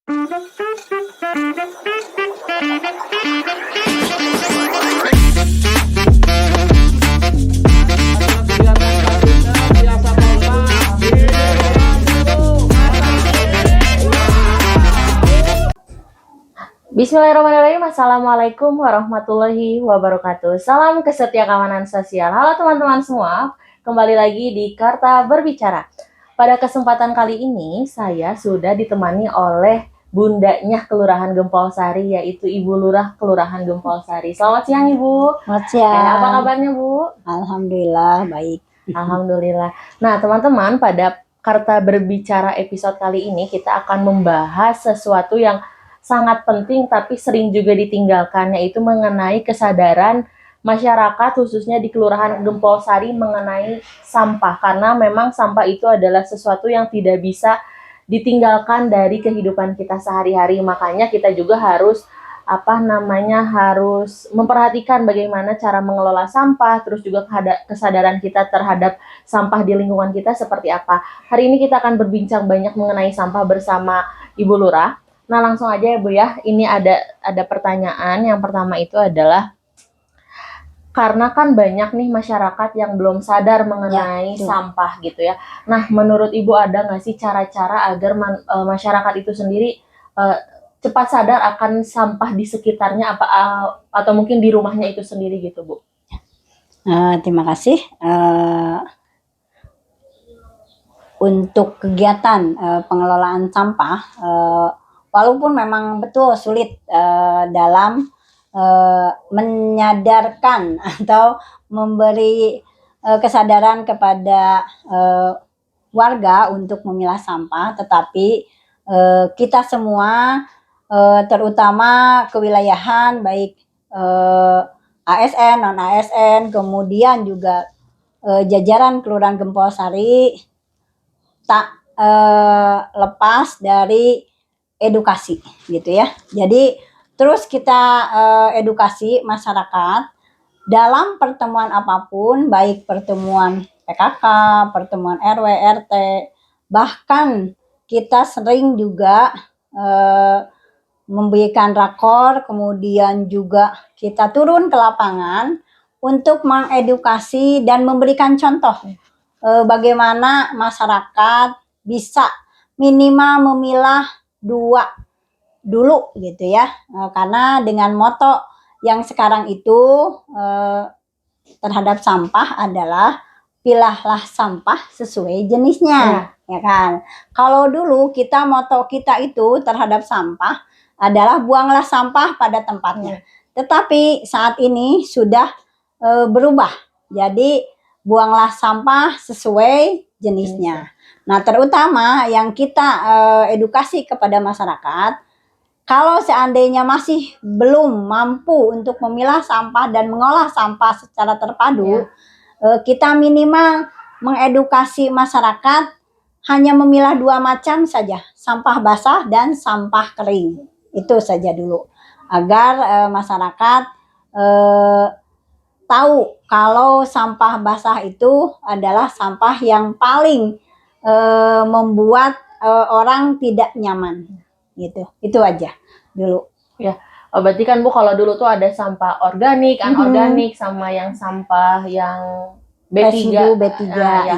Bismillahirrahmanirrahim. Assalamualaikum warahmatullahi wabarakatuh. Salam kesetia kawanan sosial. Halo teman-teman semua, kembali lagi di Karta Berbicara. Pada kesempatan kali ini, saya sudah ditemani oleh bundanya Kelurahan Gempol Sari, yaitu Ibu Lurah Kelurahan Gempol Sari. Selamat siang Ibu. Selamat siang. Apa kabarnya Bu? Alhamdulillah baik. Alhamdulillah. Nah teman-teman, pada Karta Berbicara episode kali ini kita akan membahas sesuatu yang sangat penting tapi sering juga ditinggalkan, yaitu mengenai kesadaran masyarakat khususnya di Kelurahan Gempol Sari mengenai sampah, karena memang sampah itu adalah sesuatu yang tidak bisa ditinggalkan dari kehidupan kita sehari-hari. Makanya kita juga harus harus memperhatikan bagaimana cara mengelola sampah, terus juga kesadaran kita terhadap sampah di lingkungan kita seperti apa. Hari ini kita akan berbincang banyak mengenai sampah bersama Ibu Lurah. Nah langsung aja ya Bu ya, ini ada pertanyaan. Yang pertama itu adalah, karena kan banyak nih masyarakat yang belum sadar mengenai sampah gitu ya. Nah menurut Ibu ada nggak sih cara-cara agar masyarakat itu sendiri cepat sadar akan sampah di sekitarnya atau mungkin di rumahnya itu sendiri gitu Bu? Terima kasih. Untuk kegiatan pengelolaan sampah, walaupun memang betul sulit dalam menyadarkan atau memberi kesadaran kepada warga untuk memilah sampah, tetapi kita semua terutama kewilayahan baik ASN, non ASN, kemudian juga jajaran Kelurahan Gempol Sari tak lepas dari edukasi gitu ya. Jadi terus kita edukasi masyarakat dalam pertemuan apapun, baik pertemuan PKK, pertemuan RW, RT, bahkan kita sering juga memberikan rakor, kemudian juga kita turun ke lapangan untuk mengedukasi dan memberikan contoh bagaimana masyarakat bisa minimal memilah 2 dulu gitu ya, karena dengan moto yang sekarang itu terhadap sampah adalah pilahlah sampah sesuai jenisnya, ya kan. Kalau dulu moto kita itu terhadap sampah adalah buanglah sampah pada tempatnya, tetapi saat ini sudah berubah jadi buanglah sampah sesuai jenisnya. Nah, terutama yang kita edukasi kepada masyarakat, kalau seandainya masih belum mampu untuk memilah sampah dan mengolah sampah secara terpadu, kita minimal mengedukasi masyarakat hanya memilah 2 macam saja, sampah basah dan sampah kering. Itu saja dulu, agar masyarakat tahu kalau sampah basah itu adalah sampah yang paling membuat orang tidak nyaman gitu. Itu aja dulu ya. Berarti kan Bu, kalau dulu tuh ada sampah organik, anorganik, sama yang sampah yang B3.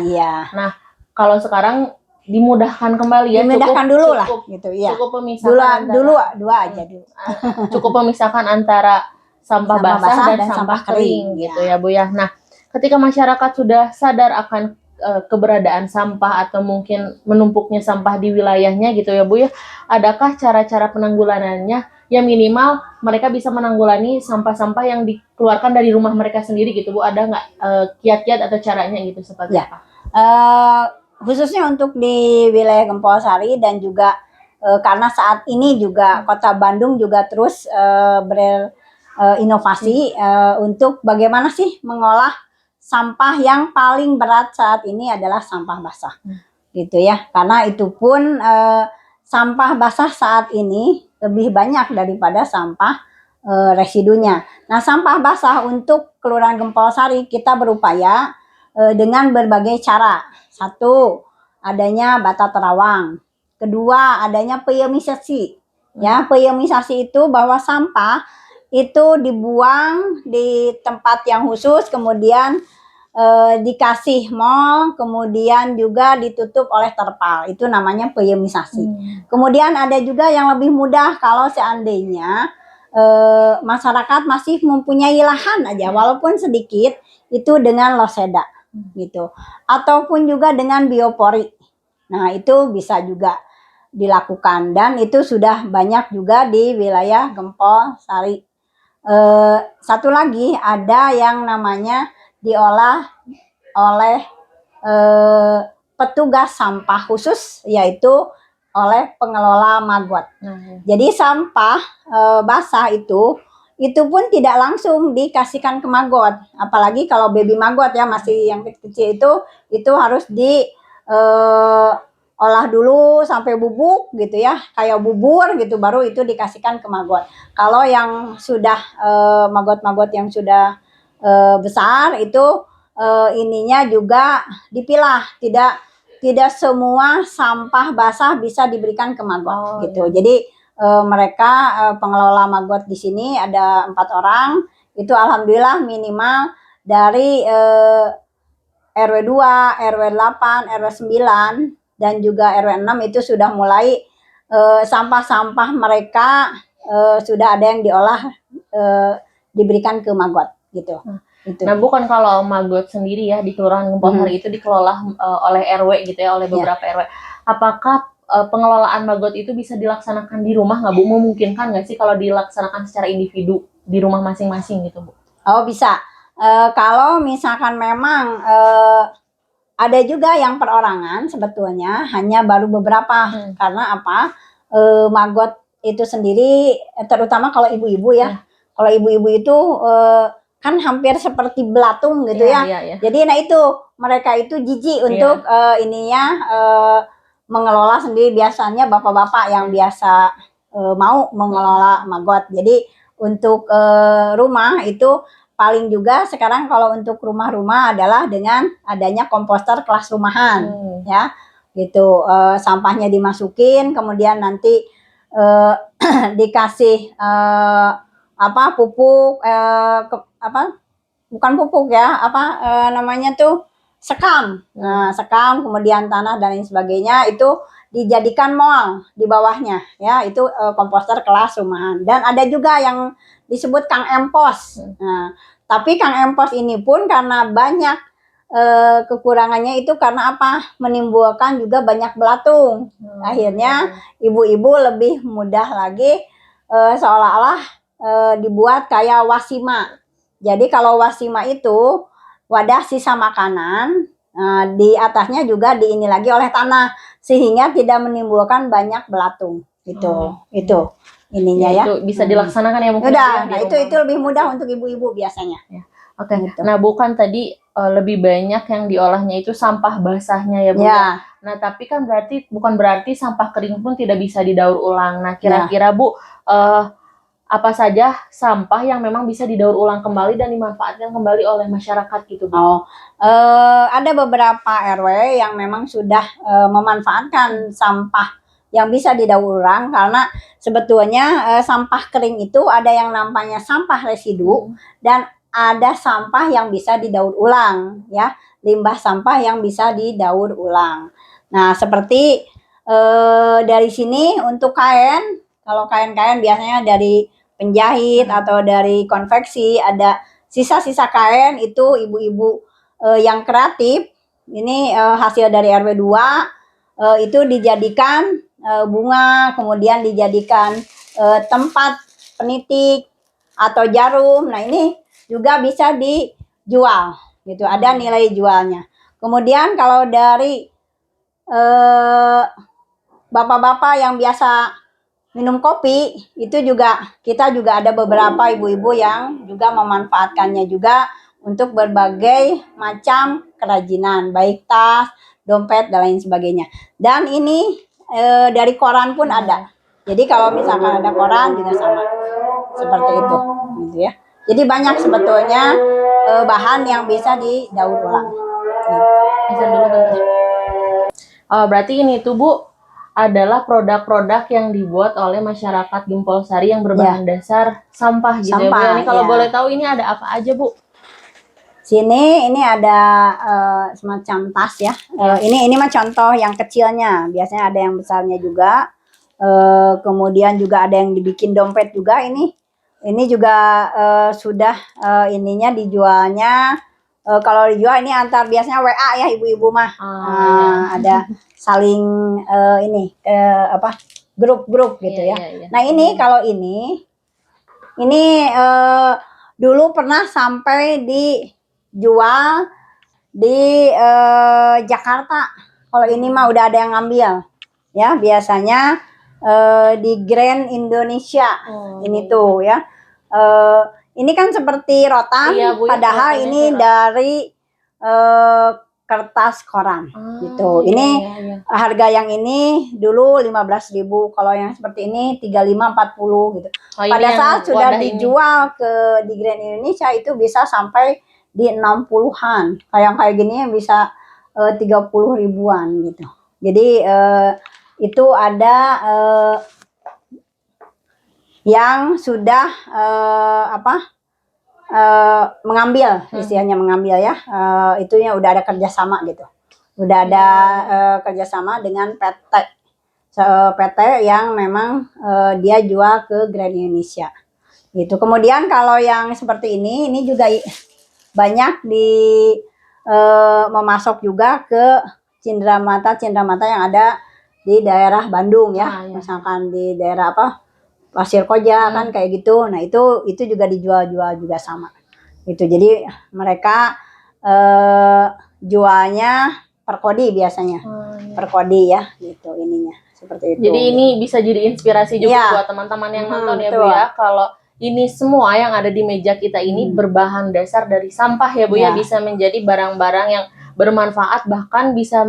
Iya. Nah kalau sekarang dimudahkan kembali ya, dimudahkan dulu lah gitu ya. Cukup memisahkan dua aja dulu. Cukup memisahkan antara sampah basah dan sampah kering gitu ya Bu ya. Nah ketika masyarakat sudah sadar akan keberadaan sampah atau mungkin menumpuknya sampah di wilayahnya gitu ya Bu ya, adakah cara-cara penanggulangannya yang minimal mereka bisa menanggulangi sampah-sampah yang dikeluarkan dari rumah mereka sendiri gitu Bu? Ada nggak kiat-kiat atau caranya gitu seperti apa? Khususnya untuk di wilayah Gempol Sari dan juga karena saat ini juga Kota Bandung juga terus berinovasi untuk bagaimana sih mengolah sampah yang paling berat saat ini adalah sampah basah gitu ya, karena itu pun sampah basah saat ini lebih banyak daripada sampah residunya. Nah, sampah basah untuk Kelurahan Gempol Sari kita berupaya dengan berbagai cara. Satu, adanya bata terawang. Kedua, adanya piemisasi. Ya, piemisasi itu bahwa sampah itu dibuang di tempat yang khusus, kemudian dikasih mall, kemudian juga ditutup oleh terpal. Itu namanya piemisasi. Kemudian ada juga yang lebih mudah kalau seandainya masyarakat masih mempunyai lahan aja, walaupun sedikit, itu dengan loseda gitu. Ataupun juga dengan biopori. Nah, itu bisa juga dilakukan dan itu sudah banyak juga di wilayah Gempol Sari. Satu lagi ada yang namanya diolah oleh petugas sampah khusus, yaitu oleh pengelola maggot. Jadi sampah basah itu pun tidak langsung dikasihkan ke maggot, apalagi kalau baby maggot ya, masih yang kecil itu harus di olah dulu sampai bubuk gitu ya, kayak bubur gitu, baru itu dikasihkan ke maggot. Kalau yang sudah maggot-maggot yang sudah besar itu ininya juga dipilah, tidak semua sampah basah bisa diberikan ke maggot gitu. Jadi mereka pengelola maggot di sini ada 4 orang, itu alhamdulillah minimal dari RW 2, RW 8, RW 9 dan juga RW 6 itu sudah mulai sampah-sampah mereka sudah ada yang diolah diberikan ke maggot gitu. Nah, bukan kalau maggot sendiri ya di Kelurahan Gempol Sari itu dikelola oleh RW gitu ya, oleh beberapa RW. Apakah pengelolaan maggot itu bisa dilaksanakan di rumah nggak, Bu? Memungkinkan nggak sih kalau dilaksanakan secara individu di rumah masing-masing gitu, Bu? Oh, bisa. Kalau misalkan memang ada juga yang perorangan, sebetulnya hanya baru beberapa. Karena apa? Maggot itu sendiri, terutama kalau ibu-ibu ya. Kalau ibu-ibu itu kan hampir seperti belatung gitu ya. Jadi nah itu mereka itu jijik untuk mengelola sendiri. Biasanya bapak-bapak yang biasa mau mengelola maggot. Jadi untuk rumah itu paling juga sekarang kalau untuk rumah-rumah adalah dengan adanya komposter kelas rumahan ya gitu. Sampahnya dimasukin, kemudian nanti dikasih pupuk bukan pupuk ya, namanya tuh sekam. Nah, sekam, kemudian tanah dan lain sebagainya itu dijadikan mall di bawahnya ya, itu komposter kelas rumahan. Dan ada juga yang disebut Kang Empos. Nah, tapi Kang Empos ini pun karena banyak kekurangannya itu karena apa? Menimbulkan juga banyak belatung. Akhirnya ibu-ibu lebih mudah lagi seolah-olah dibuat kayak wasima. Jadi kalau wasima itu wadah sisa makanan, di atasnya juga diini lagi oleh tanah sehingga tidak menimbulkan banyak belatung. Itu ininya ya. Itu bisa dilaksanakan ya mungkin. Udah, nah itu lebih mudah untuk ibu-ibu biasanya. Oke. Gitu. Nah, bukan tadi lebih banyak yang diolahnya itu sampah basahnya ya, Bu. Nah, tapi kan bukan berarti sampah kering pun tidak bisa didaur ulang. Nah, kira-kira Bu, apa saja sampah yang memang bisa didaur ulang kembali dan dimanfaatkan kembali oleh masyarakat gitu, Bu? Ada beberapa RW yang memang sudah memanfaatkan sampah yang bisa didaur ulang, karena sebetulnya sampah kering itu ada yang namanya sampah residu dan ada sampah yang bisa didaur ulang ya, limbah sampah yang bisa didaur ulang. Nah, seperti dari sini untuk kain, kalau kain-kain biasanya dari penjahit atau dari konveksi, ada sisa-sisa kain itu ibu-ibu yang kreatif ini hasil dari RW 2 itu dijadikan bunga, kemudian dijadikan tempat penitik atau jarum. Nah, ini juga bisa dijual gitu, ada nilai jualnya. Kemudian kalau dari bapak-bapak yang biasa minum kopi, itu juga kita juga ada beberapa ibu-ibu yang juga memanfaatkannya juga untuk berbagai macam kerajinan, baik tas, dompet dan lain sebagainya. Dan ini dari koran pun ada. Jadi kalau misalkan ada koran juga sama seperti itu gitu ya. Jadi banyak sebetulnya bahan yang bisa didaur ulang. Bisa dulu bentar. Berarti ini tuh Bu, adalah produk-produk yang dibuat oleh masyarakat Gempol Sari yang berbahan dasar sampah gitu ya Bu. Sampah, Ini kalau ya. boleh tahu ini ada apa aja Bu? Sini ini ada semacam tas ya. Ini mah contoh yang kecilnya. Biasanya ada yang besarnya juga. Kemudian juga ada yang dibikin dompet juga ini. Ini juga sudah ininya dijualnya. Kalau dijual ini antar biasanya WA ya ibu-ibu mah. Ada saling ini apa grup-grup gitu ya. Nah ini kalau ini dulu pernah sampai dijual di Jakarta. Kalau ini mah udah ada yang ngambil ya, biasanya di Grand Indonesia. Ini tuh ya, ini kan seperti rotan, padahal ini dari kertas koran gitu. Ini harga yang ini dulu 15.000, kalau yang seperti ini 35-40 gitu. Pada saat sudah dijual di Grand Indonesia itu bisa sampai di 60-an. Kayak gini bisa 30 ribuan gitu. Jadi itu ada yang sudah mengambil, istilahnya mengambil ya, itunya udah ada kerjasama gitu, udah ada kerjasama dengan PT yang memang dia jual ke Grand Indonesia gitu. Kemudian kalau yang seperti ini juga banyak memasok juga ke cindramata yang ada di daerah Bandung ya, misalkan di daerah Pasir Koja kan kayak gitu. Nah itu juga dijual juga sama gitu. Jadi mereka jualnya per kodi biasanya, per kodi ya gitu ininya seperti itu. Jadi ini bisa jadi inspirasi juga buat teman-teman yang nonton ya Bu ya. Kalau ini semua yang ada di meja kita ini berbahan dasar dari sampah ya Bu ya, bisa menjadi barang-barang yang bermanfaat, bahkan bisa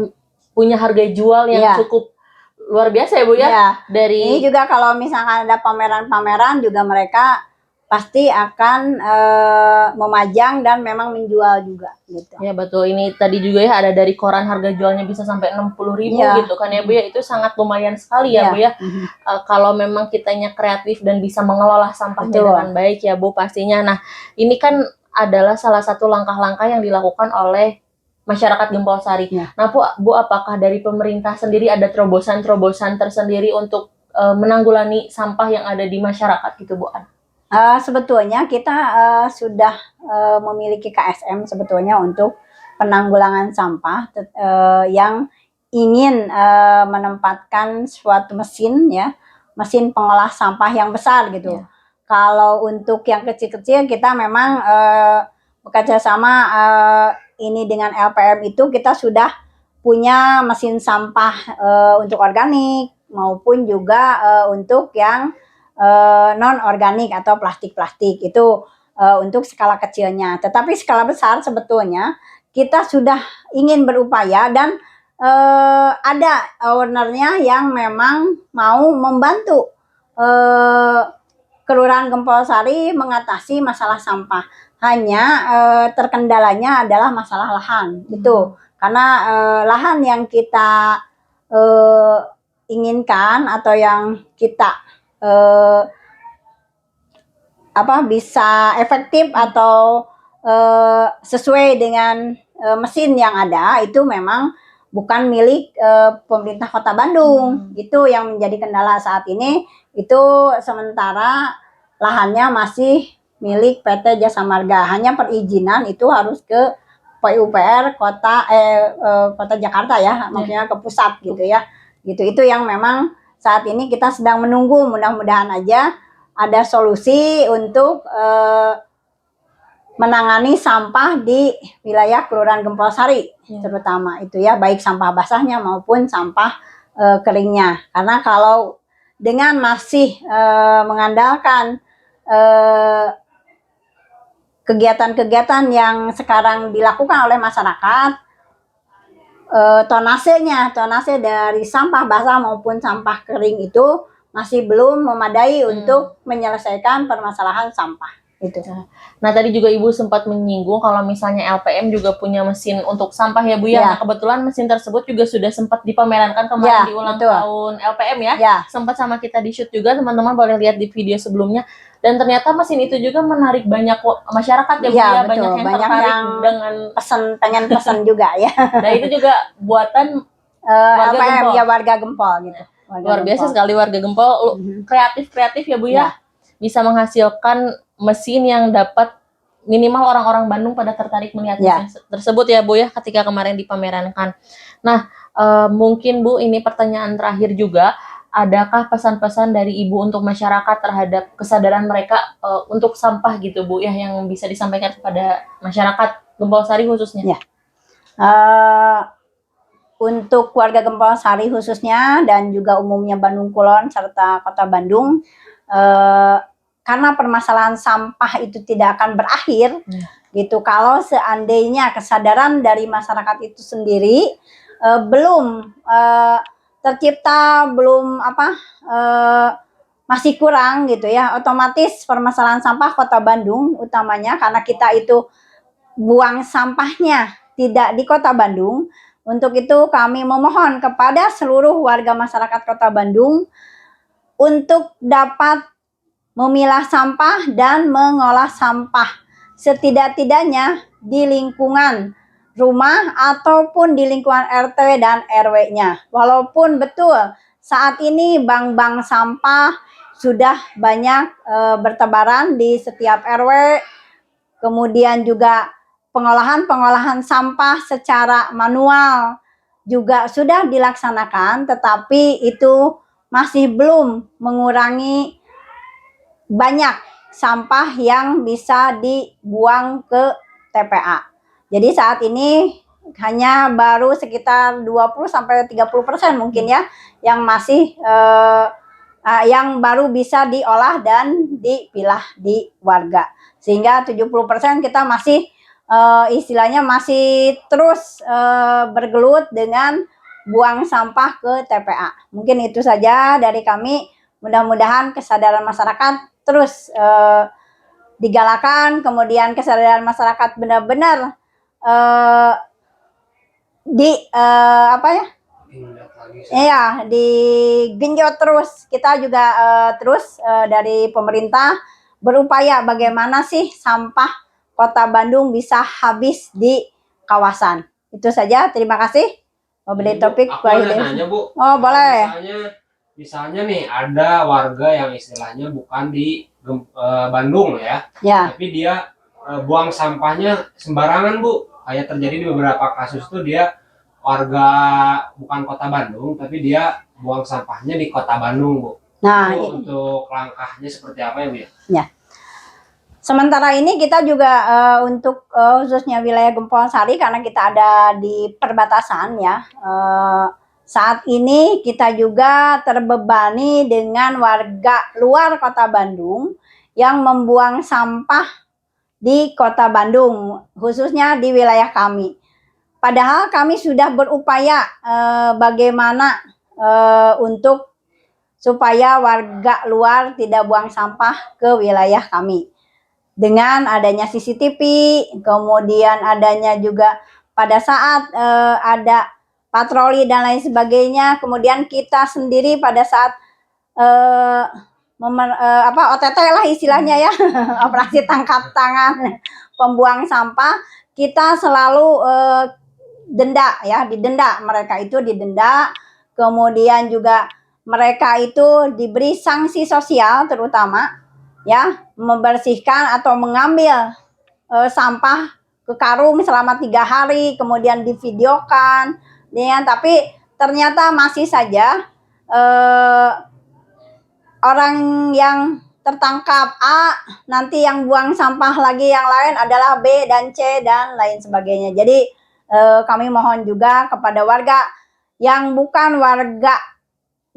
punya harga jual yang cukup luar biasa ya Bu ya. Dari ini juga kalau misalkan ada pameran-pameran juga mereka pasti akan memajang dan memang menjual juga gitu. Ya betul, ini tadi juga ya ada dari koran harga jualnya bisa sampai 60.000 gitu kan ya Bu ya. Itu sangat lumayan sekali ya Bu ya. Kalau memang kitanya kreatif dan bisa mengelola sampahnya dengan baik ya Bu pastinya. Nah ini kan adalah salah satu langkah-langkah yang dilakukan oleh masyarakat Gempol Sari. Nah Bu, apakah dari pemerintah sendiri ada terobosan-terobosan tersendiri untuk menanggulangi sampah yang ada di masyarakat gitu Bu? Sebetulnya kita sudah memiliki KSM sebetulnya untuk penanggulangan sampah yang ingin menempatkan suatu mesin ya, mesin pengolah sampah yang besar gitu. Kalau untuk yang kecil-kecil kita memang bekerja sama ini dengan LPM itu kita sudah punya mesin sampah untuk organik maupun juga untuk yang non organik atau plastik-plastik itu untuk skala kecilnya. Tetapi skala besar sebetulnya kita sudah ingin berupaya dan ada ownernya yang memang mau membantu Kelurahan Gempol Sari mengatasi masalah sampah. Hanya terkendalanya adalah masalah lahan itu, karena lahan yang kita inginkan atau yang kita bisa efektif atau sesuai dengan mesin yang ada itu memang bukan milik pemerintah Kota Bandung. Itu yang menjadi kendala saat ini. Itu sementara lahannya masih milik PT Jasa Marga. Hanya perizinan itu harus ke PUPR Kota Jakarta ya, maksudnya ke pusat gitu ya. Gitu. Itu yang memang saat ini kita sedang menunggu, mudah-mudahan aja ada solusi untuk menangani sampah di wilayah Kelurahan Gempol Sari terutama itu ya, baik sampah basahnya maupun sampah keringnya. Karena kalau dengan masih mengandalkan kegiatan-kegiatan yang sekarang dilakukan oleh masyarakat, tonase dari sampah basah maupun sampah kering itu masih belum memadai untuk menyelesaikan permasalahan sampah. Itu. Nah, tadi juga Ibu sempat menyinggung kalau misalnya LPM juga punya mesin untuk sampah ya, Bu ya. Ya. Nah, kebetulan mesin tersebut juga sudah sempat dipamerankan kemarin Ya, di ulang betul. tahun LPM ya. Ya. Sempat sama kita di shoot juga, teman-teman boleh lihat di video sebelumnya. Dan ternyata mesin itu juga menarik banyak masyarakat ya, Bu Ya, ya. betul. Banyak yang Banyak tertarik yang dengan pengen pesen juga ya. Nah, itu juga buatan warga LPM Gempol. ya, warga Gempol gitu. Luar biasa sekali warga Gempol, kreatif ya, Bu ya. Bisa menghasilkan mesin yang dapat minimal orang-orang Bandung pada tertarik melihat mesin tersebut ya, Bu ya, ketika kemarin dipamerankan. Nah, mungkin Bu, ini pertanyaan terakhir juga, adakah pesan-pesan dari Ibu untuk masyarakat terhadap kesadaran mereka untuk sampah gitu, Bu ya, yang bisa disampaikan kepada masyarakat Gempol Sari khususnya? Ya. Untuk warga Gempol Sari khususnya dan juga umumnya Bandung Kulon serta Kota Bandung, karena permasalahan sampah itu tidak akan berakhir gitu kalau seandainya kesadaran dari masyarakat itu sendiri belum tercipta, belum masih kurang gitu ya, otomatis permasalahan sampah Kota Bandung utamanya karena kita itu buang sampahnya tidak di Kota Bandung. Untuk itu kami memohon kepada seluruh warga masyarakat Kota Bandung untuk dapat memilah sampah dan mengolah sampah setidak-tidaknya di lingkungan rumah ataupun di lingkungan RT dan RW-nya. Walaupun betul saat ini bank-bank sampah sudah banyak bertebaran di setiap RW, kemudian juga pengolahan sampah secara manual juga sudah dilaksanakan, tetapi itu masih belum mengurangi banyak sampah yang bisa dibuang ke TPA. Jadi saat ini hanya baru sekitar 20-30% mungkin ya yang masih yang baru bisa diolah dan dipilah di warga. Sehingga 70% kita masih istilahnya masih terus bergelut dengan buang sampah ke TPA. Mungkin itu saja dari kami. Mudah-mudahan kesadaran masyarakat terus digalakan, kemudian kesadaran masyarakat benar-benar digenjot terus. Kita juga terus dari pemerintah berupaya bagaimana sih sampah Kota Bandung bisa habis di kawasan. Itu saja, terima kasih. Beli topik. Aku ada nanya, Bu. Oh, boleh. Misalnya nih ada warga yang istilahnya bukan di Bandung ya, tapi dia buang sampahnya sembarangan, Bu. Kayak terjadi di beberapa kasus tuh dia warga bukan Kota Bandung, tapi dia buang sampahnya di Kota Bandung, Bu. Nah, untuk langkahnya seperti apa ya, Bu ya? Ya. Sementara ini kita juga untuk khususnya wilayah Gempol Sari karena kita ada di perbatasan ya. Saat ini kita juga terbebani dengan warga luar Kota Bandung yang membuang sampah di Kota Bandung, khususnya di wilayah kami. Padahal kami sudah berupaya bagaimana untuk supaya warga luar tidak buang sampah ke wilayah kami. Dengan adanya CCTV, kemudian adanya juga pada saat ada patroli dan lain sebagainya, kemudian kita sendiri pada saat OTT lah istilahnya ya, operasi tangkap tangan pembuang sampah, kita selalu denda ya, didenda, mereka itu didenda, kemudian juga mereka itu diberi sanksi sosial terutama ya, membersihkan atau mengambil sampah ke karung selama 3 hari, kemudian divideokan, ya, tapi ternyata masih saja orang yang tertangkap A, nanti yang buang sampah lagi yang lain adalah B dan C dan lain sebagainya. Jadi kami mohon juga kepada warga yang bukan warga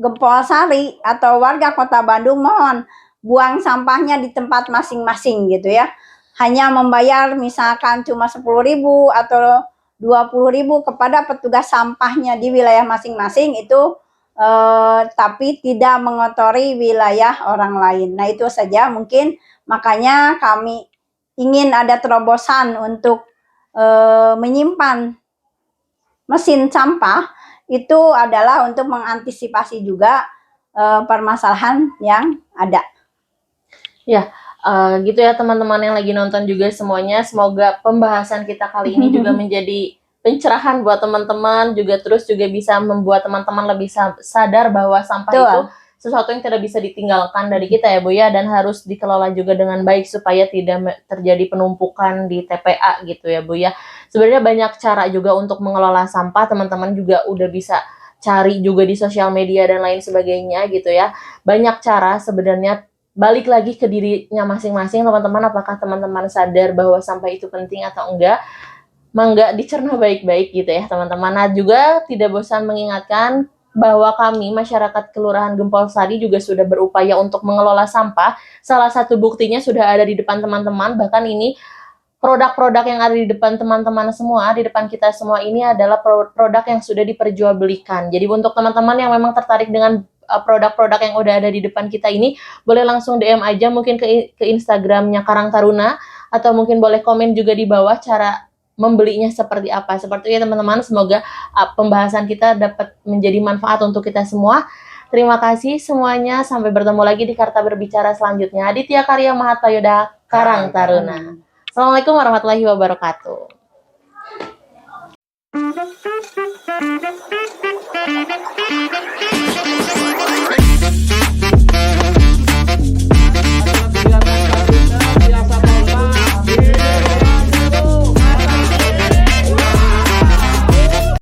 Gempol Sari atau warga Kota Bandung, mohon buang sampahnya di tempat masing-masing gitu ya. Hanya membayar misalkan cuma 10.000 atau 20.000 kepada petugas sampahnya di wilayah masing-masing, itu tapi tidak mengotori wilayah orang lain. Nah, itu saja mungkin, makanya kami ingin ada terobosan untuk menyimpan mesin sampah itu adalah untuk mengantisipasi juga permasalahan yang ada. Ya, gitu ya teman-teman yang lagi nonton juga semuanya. Semoga pembahasan kita kali ini juga menjadi pencerahan buat teman-teman, juga terus juga bisa membuat teman-teman lebih sadar bahwa sampah itu sesuatu yang tidak bisa ditinggalkan dari kita ya Bu ya, dan harus dikelola juga dengan baik supaya tidak terjadi penumpukan di TPA gitu ya Bu ya. Sebenarnya banyak cara juga untuk mengelola sampah, teman-teman juga udah bisa cari juga di sosial media dan lain sebagainya gitu ya. Banyak cara sebenarnya. Balik lagi ke dirinya masing-masing teman-teman, apakah teman-teman sadar bahwa sampah itu penting atau enggak, mangga dicerna baik-baik gitu ya teman-teman. Nah juga tidak bosan mengingatkan bahwa kami masyarakat Kelurahan Gempol Sari juga sudah berupaya untuk mengelola sampah. Salah satu buktinya sudah ada di depan teman-teman, bahkan ini produk-produk yang ada di depan teman-teman semua, di depan kita semua ini adalah produk yang sudah diperjualbelikan. Jadi untuk teman-teman yang memang tertarik dengan produk-produk yang udah ada di depan kita ini, boleh langsung DM aja mungkin ke Instagramnya Karang Taruna, atau mungkin boleh komen juga di bawah cara membelinya seperti apa. Seperti itu ya teman-teman, semoga pembahasan kita dapat menjadi manfaat untuk kita semua. Terima kasih semuanya, sampai bertemu lagi di Karta Berbicara selanjutnya. Aditya Karya Mahatayoda, Karang Taruna. Assalamualaikum warahmatullahi wabarakatuh.